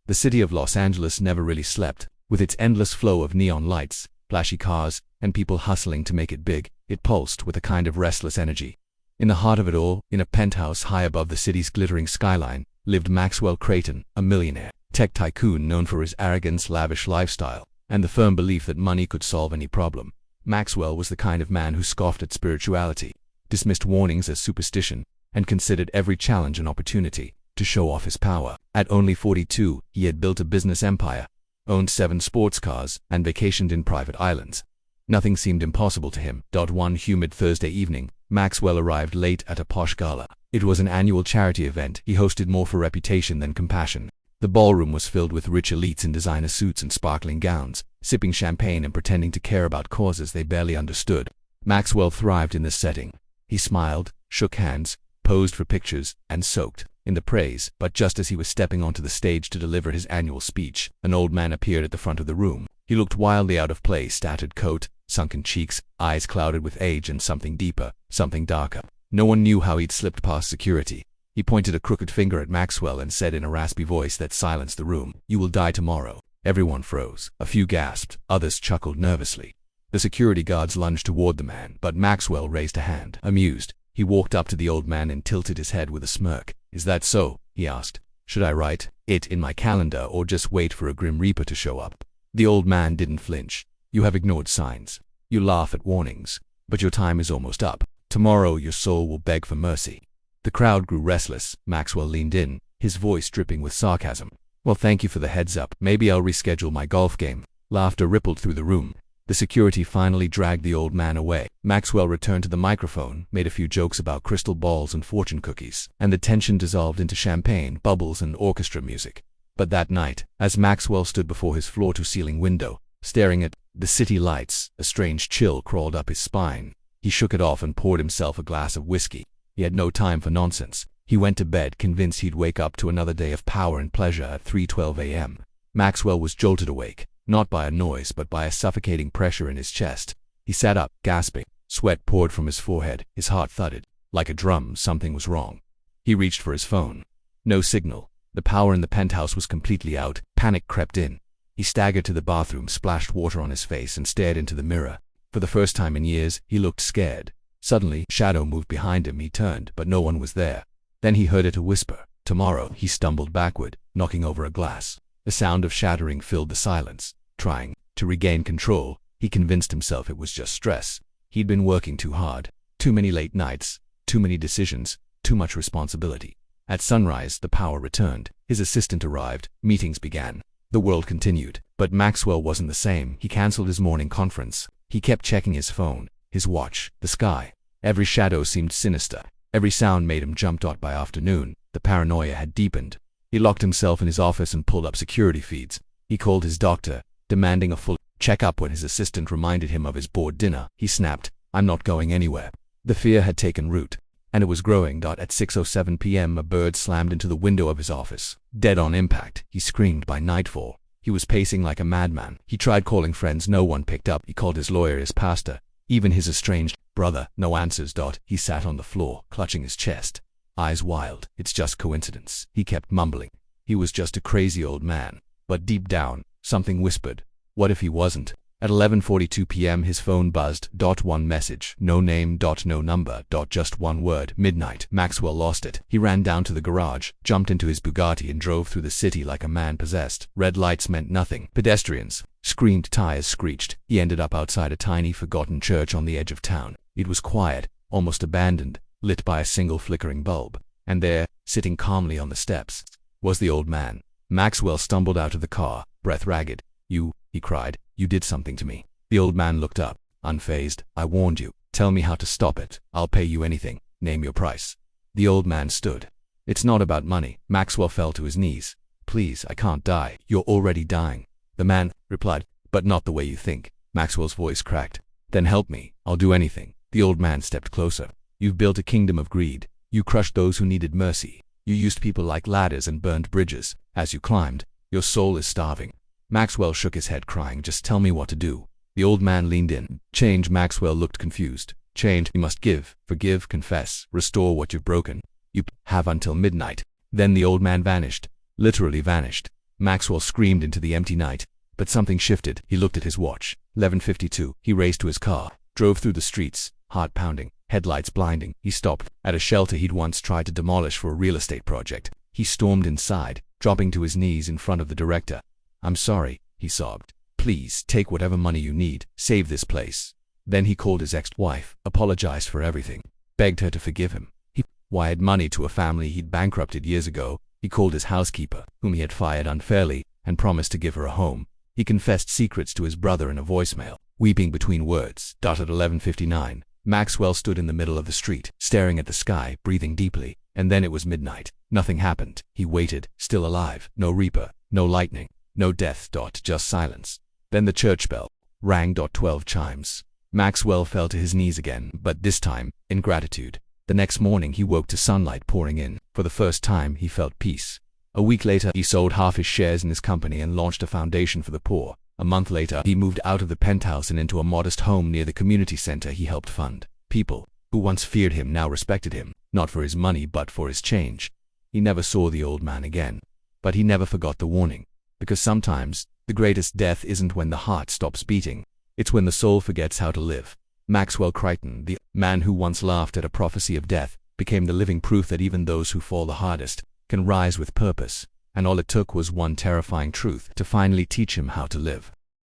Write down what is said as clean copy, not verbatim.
The city of Los Angeles never really slept. With its endless flow of neon lights, flashy cars, and people hustling to make it big, it pulsed with a kind of restless energy. In the heart of it all, in a penthouse high above the city's glittering skyline, lived Maxwell Creighton, a millionaire, tech tycoon known for his arrogance, lavish lifestyle, and the firm belief that money could solve any problem. Maxwell was the kind of man who scoffed at spirituality, dismissed warnings as superstition, and considered every challenge an opportunity to show off his power. At only 42, he had built a business empire, owned 7 sports cars, and vacationed in private islands. Nothing seemed impossible to him. One humid Thursday evening, Maxwell arrived late at a posh gala. It was an annual charity event he hosted more for reputation than compassion. The ballroom was filled with rich elites in designer suits and sparkling gowns, sipping champagne and pretending to care about causes they barely understood. Maxwell thrived in this setting. He smiled, shook hands, posed for pictures, and soaked in the praise. But just as he was stepping onto the stage to deliver his annual speech, an old man appeared at the front of the room. He looked wildly out of place, tattered coat, sunken cheeks, eyes clouded with age, and something deeper, something darker. No one knew how he'd slipped past security. He pointed a crooked finger at Maxwell and said in a raspy voice that silenced the room, "You will die tomorrow." Everyone froze. A few gasped, others chuckled nervously. The security guards lunged toward the man, but Maxwell raised a hand. Amused, he walked up to the old man and tilted his head with a smirk. "Is that so?" he asked. "Should I write it in my calendar or just wait for a grim reaper to show up?" The old man didn't flinch. "You have ignored signs. You laugh at warnings. But your time is almost up. Tomorrow your soul will beg for mercy." The crowd grew restless. Maxwell leaned in, his voice dripping with sarcasm. "Well, thank you for the heads up. Maybe I'll reschedule my golf game." Laughter rippled through the room. The security finally dragged the old man away. Maxwell returned to the microphone, made a few jokes about crystal balls and fortune cookies, and the tension dissolved into champagne, bubbles, and orchestra music. But that night, as Maxwell stood before his floor-to-ceiling window, staring at the city lights, a strange chill crawled up his spine. He shook it off and poured himself a glass of whiskey. He had no time for nonsense. He went to bed, convinced he'd wake up to another day of power and pleasure at 3:12 a.m. Maxwell was jolted awake, not by a noise but by a suffocating pressure in his chest. He sat up, gasping. Sweat poured from his forehead. His heart thudded. Like a drum, something was wrong. He reached for his phone. No signal. The power in the penthouse was completely out. Panic crept in. He staggered to the bathroom, splashed water on his face, and stared into the mirror. For the first time in years, he looked scared. Suddenly, a shadow moved behind him. He turned, but no one was there. Then he heard it a whisper. "Tomorrow." He stumbled backward, knocking over a glass. The sound of shattering filled the silence. Trying to regain control, he convinced himself it was just stress. He'd been working too hard. Too many late nights, too many decisions, too much responsibility. At sunrise, the power returned. His assistant arrived. Meetings began. The world continued. But Maxwell wasn't the same. He canceled his morning conference. He kept checking his phone, his watch, the sky. Every shadow seemed sinister. Every sound made him jump. By afternoon, the paranoia had deepened. He locked himself in his office and pulled up security feeds. He called his doctor, demanding a full checkup. When his assistant reminded him of his board dinner, he snapped, "I'm not going anywhere." The fear had taken root, and it was growing. At 6:07 p.m. a bird slammed into the window of his office. Dead on impact, he screamed. By nightfall, he was pacing like a madman. He tried calling friends. No one picked up. He called his lawyer, his pastor, even his estranged brother. No answers. He sat on the floor, clutching his chest, eyes wild. "It's just coincidence," he kept mumbling. He was just a crazy old man. But deep down, something whispered, what if he wasn't? At 11:42 p.m. his phone buzzed. One message. No name. No number. Just one word. Midnight. Maxwell lost it. He ran down to the garage, jumped into his Bugatti, and drove through the city like a man possessed. Red lights meant nothing. Pedestrians screamed. Tires screeched. He ended up outside a tiny, forgotten church on the edge of town. It was quiet, almost abandoned, lit by a single flickering bulb. And there, sitting calmly on the steps, was the old man. Maxwell stumbled out of the car, breath ragged. "You," he cried, "you did something to me." The old man looked up, unfazed. "I warned you. Tell me how to stop it. I'll pay you anything. Name your price." The old man stood. "It's not about money." Maxwell fell to his knees. "Please, I can't die. You're already dying." The man replied, "But not the way you think." Maxwell's voice cracked. "Then help me. I'll do anything." The old man stepped closer. "You've built a kingdom of greed. You crushed those who needed mercy. You used people like ladders and burned bridges. As you climbed, your soul is starving." Maxwell shook his head, crying, "Just tell me what to do." The old man leaned in. "Change." Maxwell looked confused. "Change. You must give, forgive, confess, restore what you've broken. You have until midnight." Then the old man vanished. Literally vanished. Maxwell screamed into the empty night. But something shifted. He looked at his watch. 11:52. He raced to his car, drove through the streets, heart pounding, headlights blinding. He stopped at a shelter he'd once tried to demolish for a real estate project. He stormed inside, dropping to his knees in front of the director. "I'm sorry," he sobbed. "Please, take whatever money you need. Save this place." Then he called his ex-wife, apologized for everything, begged her to forgive him. He wired money to a family he'd bankrupted years ago. He called his housekeeper, whom he had fired unfairly, and promised to give her a home. He confessed secrets to his brother in a voicemail, weeping between words. At 11:59, Maxwell stood in the middle of the street, staring at the sky, breathing deeply. And then it was midnight. Nothing happened. He waited, still alive. No reaper, no lightning, no death. Just silence. Then the church bell rang. 12 chimes. Maxwell fell to his knees again, but this time, in gratitude. The next morning he woke to sunlight pouring in. For the first time, he felt peace. A week later, he sold half his shares in his company and launched a foundation for the poor. A month later, he moved out of the penthouse and into a modest home near the community center he helped fund. People who once feared him now respected him, not for his money but for his change. He never saw the old man again. But he never forgot the warning. Because sometimes, the greatest death isn't when the heart stops beating. It's when the soul forgets how to live. Maxwell Crichton, the man who once laughed at a prophecy of death, became the living proof that even those who fall the hardest can rise with purpose. And all it took was one terrifying truth to finally teach him how to live.